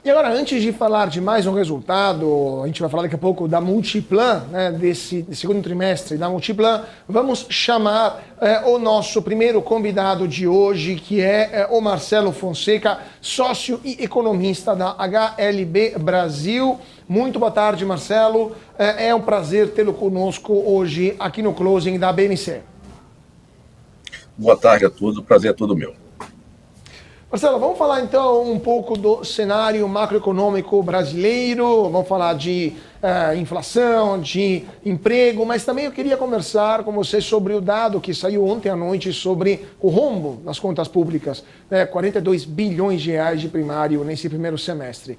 E agora, antes de falar de mais um resultado, a gente vai falar daqui a pouco da Multiplan, né, desse segundo trimestre da Multiplan, vamos chamar o nosso primeiro convidado de hoje, que é o Marcelo Fonseca, sócio e economista da HLB Brasil. Muito boa tarde, Marcelo. É um prazer tê-lo conosco hoje aqui no Closing da BMC. Boa tarde a todos, o prazer é todo meu. Marcelo, vamos falar então um pouco do cenário macroeconômico brasileiro, vamos falar de inflação, de emprego, mas também eu queria conversar com você sobre o dado que saiu ontem à noite sobre o rombo nas contas públicas, 42 bilhões de reais de primário nesse primeiro semestre.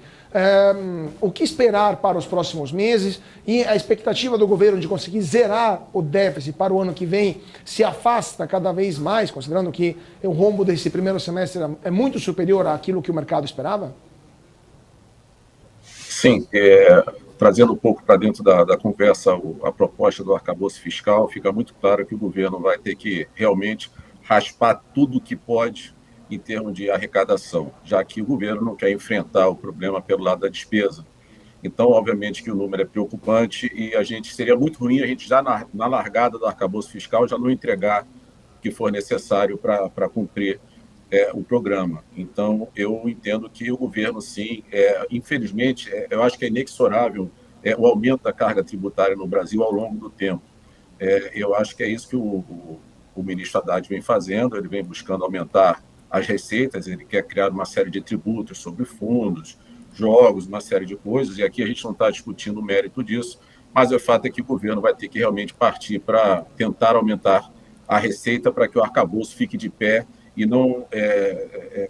O que esperar para os próximos meses e a expectativa do governo de conseguir zerar o déficit para o ano que vem se afasta cada vez mais, considerando que o rombo desse primeiro semestre é muito superior àquilo que o mercado esperava? Sim, trazendo um pouco para dentro da conversa a proposta do arcabouço fiscal, fica muito claro que o governo vai ter que realmente raspar tudo o que pode em termos de arrecadação, já que o governo não quer enfrentar o problema pelo lado da despesa. Então, obviamente que o número é preocupante e seria muito ruim a gente já na largada do arcabouço fiscal já não entregar o que for necessário para cumprir o programa. Então, eu entendo que o governo, sim, infelizmente, eu acho que é inexorável o aumento da carga tributária no Brasil ao longo do tempo. Eu acho que é isso que o ministro Haddad vem fazendo, ele vem buscando aumentar as receitas, ele quer criar uma série de tributos sobre fundos, jogos, uma série de coisas, e aqui a gente não está discutindo o mérito disso, mas o fato é que o governo vai ter que realmente partir para tentar aumentar a receita para que o arcabouço fique de pé e não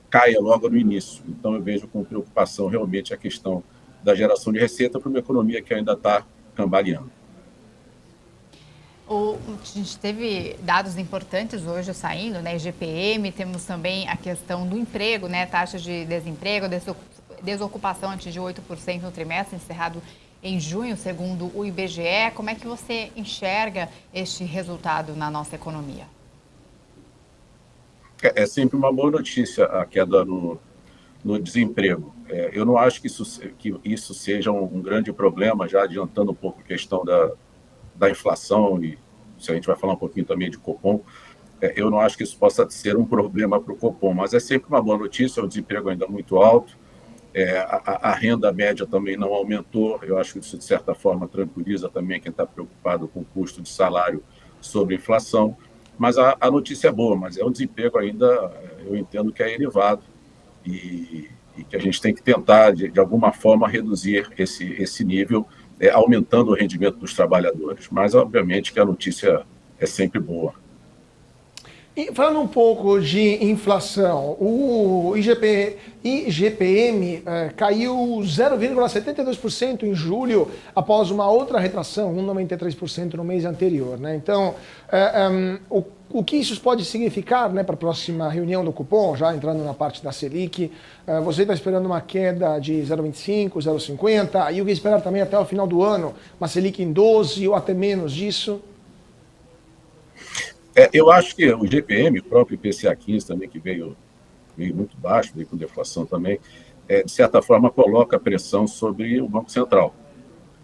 caia logo no início. Então, eu vejo com preocupação realmente a questão da geração de receita para uma economia que ainda está cambaleando. A gente teve dados importantes hoje saindo, né? IGPM, temos também a questão do emprego, né? Taxa de desemprego, desocupação antes de 8% no trimestre, encerrado em junho, segundo o IBGE. Como é que você enxerga este resultado na nossa economia? É sempre uma boa notícia a queda no desemprego. Eu não acho que isso seja um grande problema, já adiantando um pouco a questão da inflação, e se a gente vai falar um pouquinho também de Copom, eu não acho que isso possa ser um problema para o Copom, mas é sempre uma boa notícia, o desemprego ainda muito alto, a renda média também não aumentou, eu acho que isso, de certa forma, tranquiliza também quem está preocupado com o custo de salário sobre a inflação, mas a notícia é boa, mas o desemprego ainda, eu entendo que é elevado, e que a gente tem que tentar, de alguma forma, reduzir esse nível, aumentando o rendimento dos trabalhadores. Mas, obviamente, que a notícia é sempre boa. E falando um pouco de inflação, o IGPM caiu 0,72% em julho, após uma outra retração, 1,93% no mês anterior, né? Então, o que isso pode significar, né, para a próxima reunião do Copom, já entrando na parte da Selic? Você está esperando uma queda de 0,25, 0,50, e o que esperar também até o final do ano, uma Selic em 12 ou até menos disso? Eu acho que o IGPM, o próprio IPCA 15 também, que veio muito baixo, veio com deflação também, de certa forma coloca pressão sobre o Banco Central.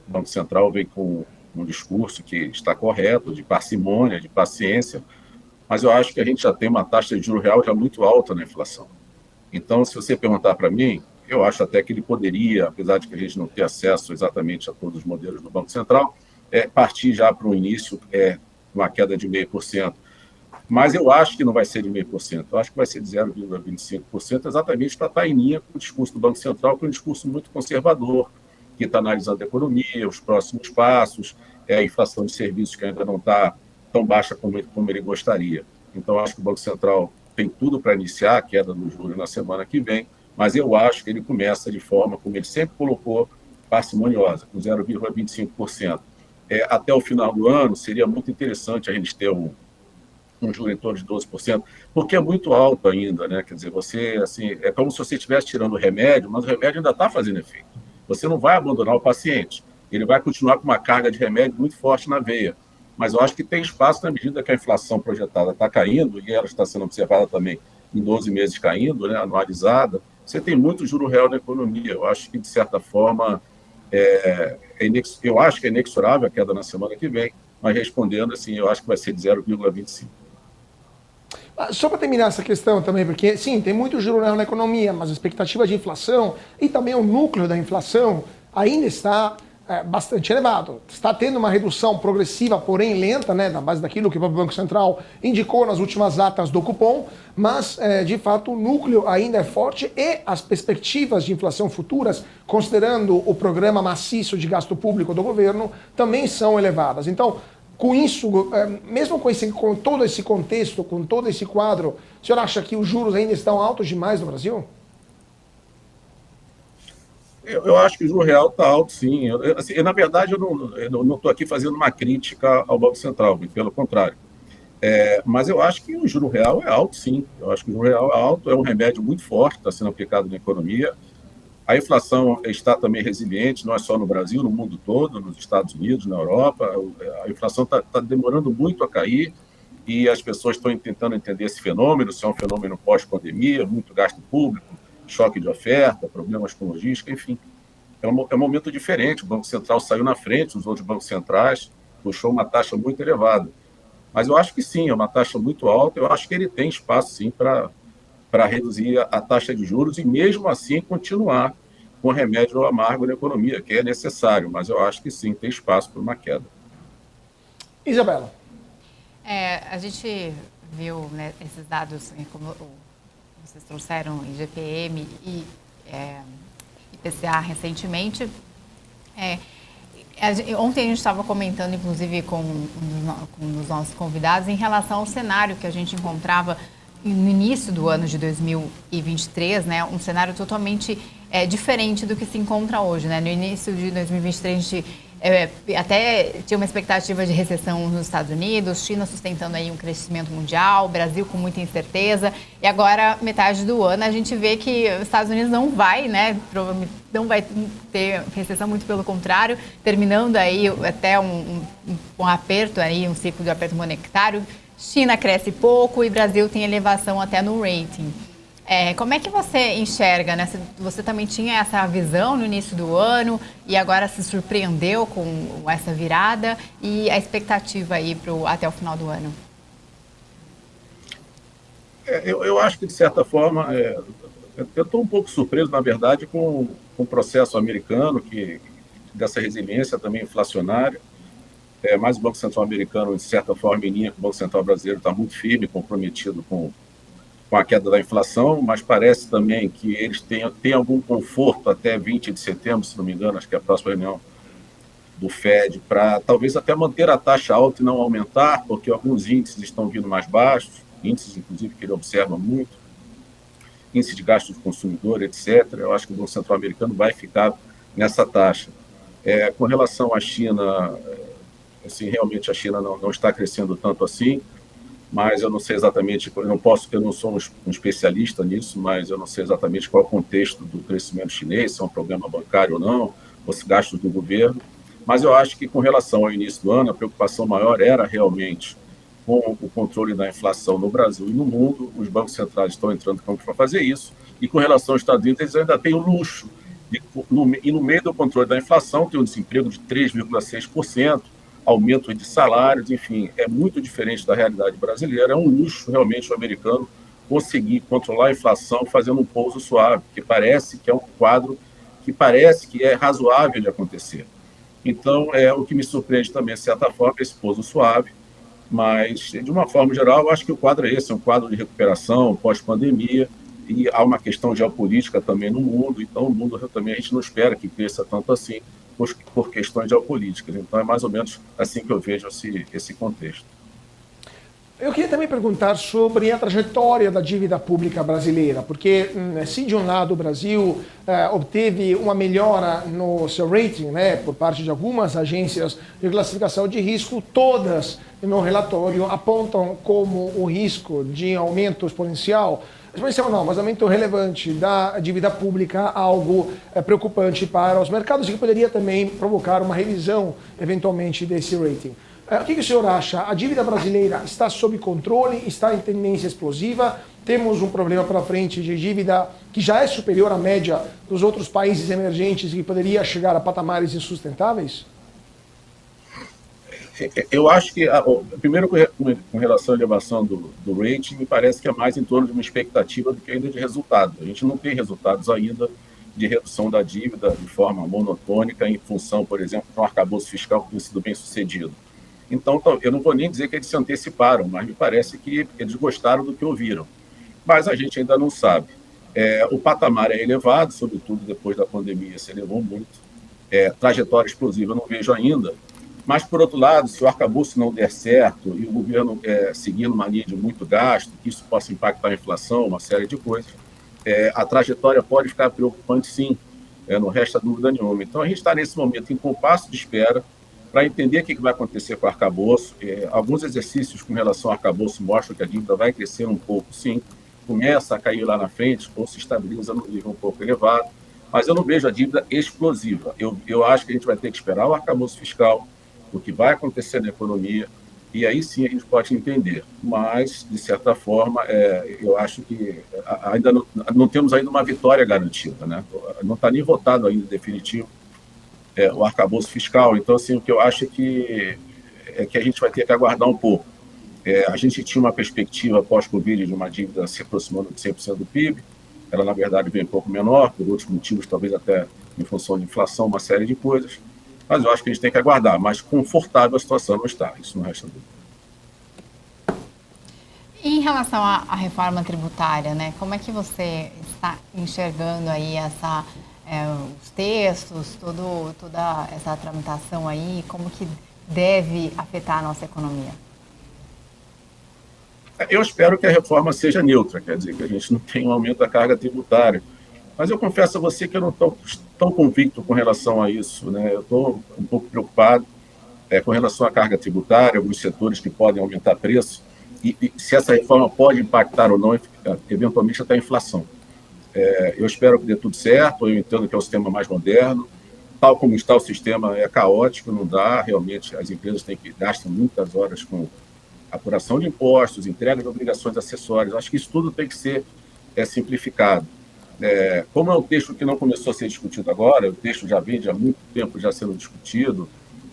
O Banco Central vem com um discurso que está correto, de parcimônia, de paciência, mas eu acho que a gente já tem uma taxa de juros real já muito alta na inflação. Então, se você perguntar para mim, eu acho até que ele poderia, apesar de que a gente não ter acesso exatamente a todos os modelos do Banco Central, partir já para o início, uma queda de 0,5%. Mas eu acho que não vai ser de 0,5%, eu acho que vai ser de 0,25%, exatamente para estar em linha com o discurso do Banco Central, que é um discurso muito conservador, que está analisando a economia, os próximos passos, a inflação de serviços que ainda não está tão baixa como ele gostaria. Então, acho que o Banco Central tem tudo para iniciar a queda do juros na semana que vem, mas eu acho que ele começa de forma, como ele sempre colocou, parcimoniosa, com 0,25%. Até o final do ano, seria muito interessante a gente ter um juro em torno de 12%, porque é muito alto ainda, né? Quer dizer, você, assim, é como se você estivesse tirando o remédio, mas o remédio ainda está fazendo efeito. Você não vai abandonar o paciente, ele vai continuar com uma carga de remédio muito forte na veia. Mas eu acho que tem espaço na medida que a inflação projetada está caindo, e ela está sendo observada também em 12 meses caindo, né, anualizada, você tem muito juro real na economia. Eu acho que, de certa forma, eu acho que é inexorável a queda na semana que vem, mas respondendo assim, eu acho que vai ser de 0,25. Só para terminar essa questão também, porque sim, tem muito juro real na economia, mas a expectativa de inflação e também o núcleo da inflação ainda está bastante elevado. Está tendo uma redução progressiva, porém lenta, né, na base daquilo que o próprio Banco Central indicou nas últimas atas do cupom, mas de fato o núcleo ainda é forte e as perspectivas de inflação futuras, considerando o programa maciço de gasto público do governo, também são elevadas. Então, com isso, mesmo com todo esse contexto, com todo esse quadro, o senhor acha que os juros ainda estão altos demais no Brasil? Eu acho que o juro real está alto, sim. Na verdade, eu não estou aqui fazendo uma crítica ao Banco Central, pelo contrário. Mas eu acho que o juro real é alto, sim. Eu acho que o juro real é alto, é um remédio muito forte, está sendo aplicado na economia. A inflação está também resiliente, não é só no Brasil, no mundo todo, nos Estados Unidos, na Europa. A inflação está demorando muito a cair e as pessoas estão tentando entender esse fenômeno, se é um fenômeno pós-pandemia, muito gasto público, choque de oferta, problemas com logística, enfim. É um momento diferente. O Banco Central saiu na frente, os outros bancos centrais, puxou uma taxa muito elevada. Mas eu acho que sim, é uma taxa muito alta, eu acho que ele tem espaço sim para reduzir a taxa de juros e mesmo assim continuar com remédio amargo na economia, que é necessário, mas eu acho que sim, tem espaço para uma queda. Isabela. A gente viu, né, esses dados, como vocês trouxeram, IGPM e IPCA recentemente. Ontem a gente estava comentando, inclusive, com um dos nossos convidados, em relação ao cenário que a gente encontrava no início do ano de 2023, né, um cenário totalmente diferente do que se encontra hoje, né? No início de 2023, a gente até tinha uma expectativa de recessão nos Estados Unidos, China sustentando aí um crescimento mundial, Brasil com muita incerteza, e agora, metade do ano, a gente vê que os Estados Unidos não vai, né, provavelmente não vai ter recessão, muito pelo contrário, terminando aí até um aperto, aí, um ciclo de aperto monetário. China cresce pouco e Brasil tem elevação até no rating. Como é que você enxerga, né? Você também tinha essa visão no início do ano e agora se surpreendeu com essa virada e a expectativa aí até o final do ano? Eu acho que, de certa forma, eu estou um pouco surpreso, na verdade, com o processo americano, dessa resiliência também inflacionária. Mas o Banco Central americano, de certa forma, em linha com o Banco Central brasileiro, está muito firme, comprometido com a queda da inflação, mas parece também que eles têm algum conforto até 20 de setembro, se não me engano, acho que é a próxima reunião do FED, para talvez até manter a taxa alta e não aumentar, porque alguns índices estão vindo mais baixos, índices, inclusive, que ele observa muito, índice de gasto do consumidor, etc. Eu acho que o Banco Central americano vai ficar nessa taxa. Com relação à China, assim, realmente a China não está crescendo tanto assim, mas eu não sei exatamente, eu não sou um especialista nisso, mas eu não sei exatamente qual é o contexto do crescimento chinês, se é um problema bancário ou não, ou se gastos do governo, mas eu acho que com relação ao início do ano, a preocupação maior era realmente com o controle da inflação no Brasil e no mundo. Os bancos centrais estão entrando em campo para fazer isso, e com relação aos Estados Unidos, eles ainda têm o luxo, e no meio do controle da inflação, tem um desemprego de 3,6%, aumento de salários, enfim, é muito diferente da realidade brasileira. É um luxo realmente o americano conseguir controlar a inflação fazendo um pouso suave, que parece que é um quadro que parece que é razoável de acontecer. Então, o que me surpreende também, de certa forma, é esse pouso suave, mas, de uma forma geral, eu acho que o quadro é esse, é um quadro de recuperação pós-pandemia, e há uma questão geopolítica também no mundo, então o mundo também a gente não espera que cresça tanto assim, por questões geopolíticas. Então, é mais ou menos assim que eu vejo esse contexto. Eu queria também perguntar sobre a trajetória da dívida pública brasileira, porque se de um lado o Brasil obteve uma melhora no seu rating, né, por parte de algumas agências de classificação de risco, todas no relatório apontam como o risco de aumento exponencial não, mas aumento relevante da dívida pública, algo preocupante para os mercados e que poderia também provocar uma revisão, eventualmente, desse rating. O que o senhor acha? A dívida brasileira está sob controle? Está em tendência explosiva? temos um problema pela frente de dívida que já é superior à média dos outros países emergentes e que poderia chegar a patamares insustentáveis? Eu acho que, primeiro, com relação à elevação do rating, me parece que é mais em torno de uma expectativa do que ainda de resultado. A gente não tem resultados ainda de redução da dívida de forma monotônica em função, por exemplo, de um arcabouço fiscal que tem sido bem sucedido. Então, eu não vou nem dizer que eles se anteciparam, mas me parece que eles gostaram do que ouviram. Mas a gente ainda não sabe. O patamar é elevado, sobretudo depois da pandemia, se elevou muito. Trajetória explosiva eu não vejo ainda. Mas, por outro lado, se o arcabouço não der certo e o governo seguir numa linha de muito gasto, que isso possa impactar a inflação, uma série de coisas, a trajetória pode ficar preocupante, sim, não resta dúvida nenhuma. Então, a gente está nesse momento em compasso de espera para entender o que vai acontecer com o arcabouço. Alguns exercícios com relação ao arcabouço mostram que a dívida vai crescer um pouco, sim, começa a cair lá na frente ou se estabiliza no nível um pouco elevado, mas eu não vejo a dívida explosiva. Eu acho que a gente vai ter que esperar o arcabouço fiscal, o que vai acontecer na economia, e aí sim a gente pode entender. Mas, de certa forma, eu acho que ainda não temos ainda uma vitória garantida, né? Não está nem votado ainda definitivo o arcabouço fiscal. Então, assim, o que eu acho é que a gente vai ter que aguardar um pouco. A gente tinha uma perspectiva pós-Covid de uma dívida se aproximando de 100% do PIB, ela, na verdade, vem um pouco menor, por outros motivos, talvez até em função de inflação, uma série de coisas. Mas eu acho que a gente tem que aguardar. Mas confortável a situação não está. Isso não resta dúvida. Em relação à reforma tributária, né? Como é que você está enxergando aí os textos, toda essa tramitação aí? Como que deve afetar a nossa economia? Eu espero que a reforma seja neutra, quer dizer, que a gente não tenha um aumento da carga tributária. Mas eu confesso a você que eu não estou tão convicto com relação a isso, né? Eu estou um pouco preocupado com relação à carga tributária, alguns setores que podem aumentar preço, e se essa reforma pode impactar ou não, eventualmente, até a inflação. Eu espero que dê tudo certo, eu entendo que é o sistema mais moderno, tal como está o sistema é caótico, não dá, realmente as empresas gastam muitas horas com apuração de impostos, entrega de obrigações acessórias, acho que isso tudo tem que ser simplificado. Como é um texto que não começou a ser discutido agora, o texto já vem de há muito tempo já sendo discutido,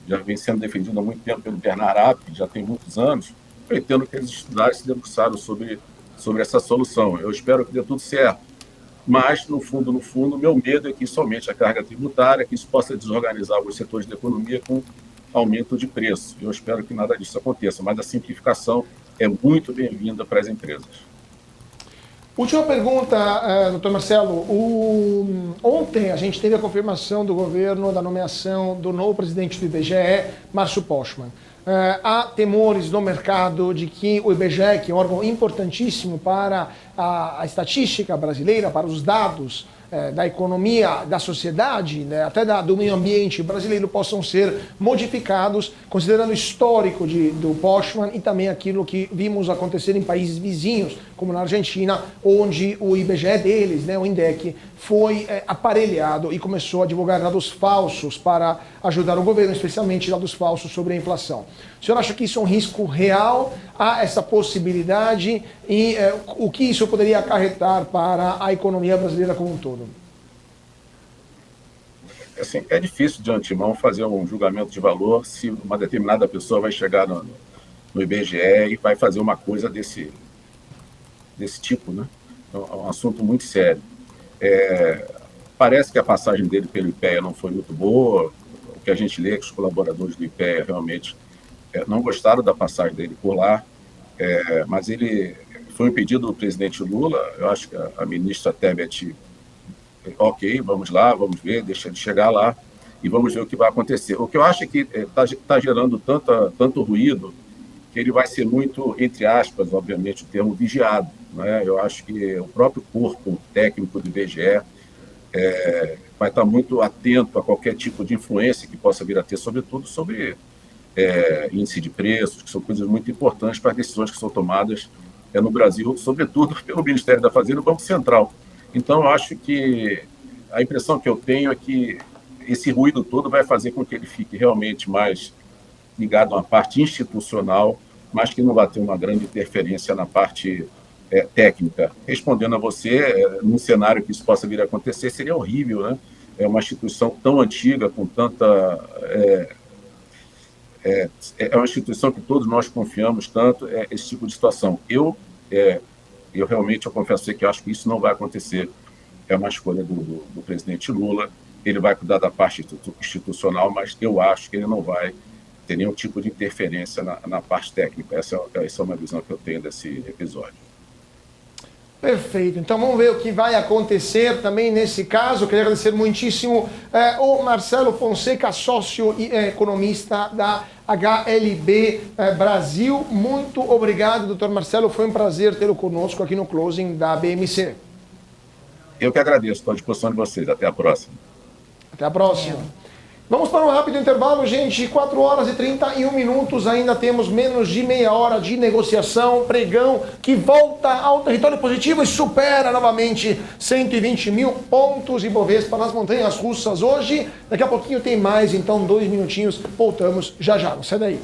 já vem sendo defendido há muito tempo pelo Bernard Arnault, já tem muitos anos, eu entendo que eles estudaram e se debruçaram sobre essa solução. Eu espero que dê tudo certo, mas, no fundo, meu medo é que somente a carga tributária, que isso possa desorganizar alguns setores da economia com aumento de preço. Eu espero que nada disso aconteça, mas a simplificação é muito bem-vinda para as empresas. Última pergunta, doutor Marcelo. Ontem a gente teve a confirmação do governo da nomeação do novo presidente do IBGE, Márcio Postman. Há temores no mercado de que o IBGE, que é um órgão importantíssimo para a estatística brasileira, para os dados da economia, da sociedade, né, até do meio ambiente brasileiro, possam ser modificados, considerando o histórico do Postman e também aquilo que vimos acontecer em países vizinhos, como na Argentina, onde o IBGE deles, né, o INDEC, foi aparelhado e começou a divulgar dados falsos para ajudar o governo, especialmente dados falsos sobre a inflação. O senhor acha que isso é um risco real? Há essa possibilidade? E o que isso poderia acarretar para a economia brasileira como um todo? Assim, é difícil de antemão fazer um julgamento de valor se uma determinada pessoa vai chegar no IBGE e vai fazer uma coisa desse tipo, né? É um assunto muito sério. Parece que a passagem dele pelo IPEA não foi muito boa. O que a gente lê é que os colaboradores do IPEA realmente não gostaram da passagem dele por lá, mas ele foi um pedido do presidente Lula. Eu acho que a ministra Tebet, ok, vamos lá, vamos ver, deixa ele chegar lá e vamos ver o que vai acontecer. O que eu acho é que está gerando tanto ruído que ele vai ser muito, entre aspas, obviamente, o termo vigiado, né? Eu acho que o próprio corpo técnico do IBGE vai estar muito atento a qualquer tipo de influência que possa vir a ter, sobretudo sobre índice de preços, que são coisas muito importantes para as decisões que são tomadas no Brasil, sobretudo pelo Ministério da Fazenda e o Banco Central. Então, eu acho que a impressão que eu tenho é que esse ruído todo vai fazer com que ele fique realmente mais ligado a uma parte institucional, mas que não vai ter uma grande interferência na parte técnica. Respondendo a você, num cenário que isso possa vir a acontecer, seria horrível, né? É uma instituição tão antiga, com tanta... É uma instituição que todos nós confiamos tanto, esse tipo de situação. Eu realmente, eu confesso que acho que isso não vai acontecer. É uma escolha do presidente Lula. Ele vai cuidar da parte institucional, mas eu acho que ele não vai ter nenhum tipo de interferência na parte técnica. Essa é uma visão que eu tenho desse episódio. Perfeito. Então vamos ver o que vai acontecer também nesse caso. Queria agradecer muitíssimo o Marcelo Fonseca, sócio e economista da HLB Brasil. Muito obrigado, doutor Marcelo. Foi um prazer tê-lo conosco aqui no Closing da BMC. Eu que agradeço. Estou à disposição de vocês. Até a próxima. Até a próxima. Vamos para um rápido intervalo, gente. 4 horas e 31 minutos. Ainda temos menos de meia hora de negociação. Pregão que volta ao território positivo e supera novamente 120 mil pontos. Ibovespa nas montanhas russas hoje. Daqui a pouquinho tem mais, então 2 minutinhos. Voltamos já já. Não sai daí.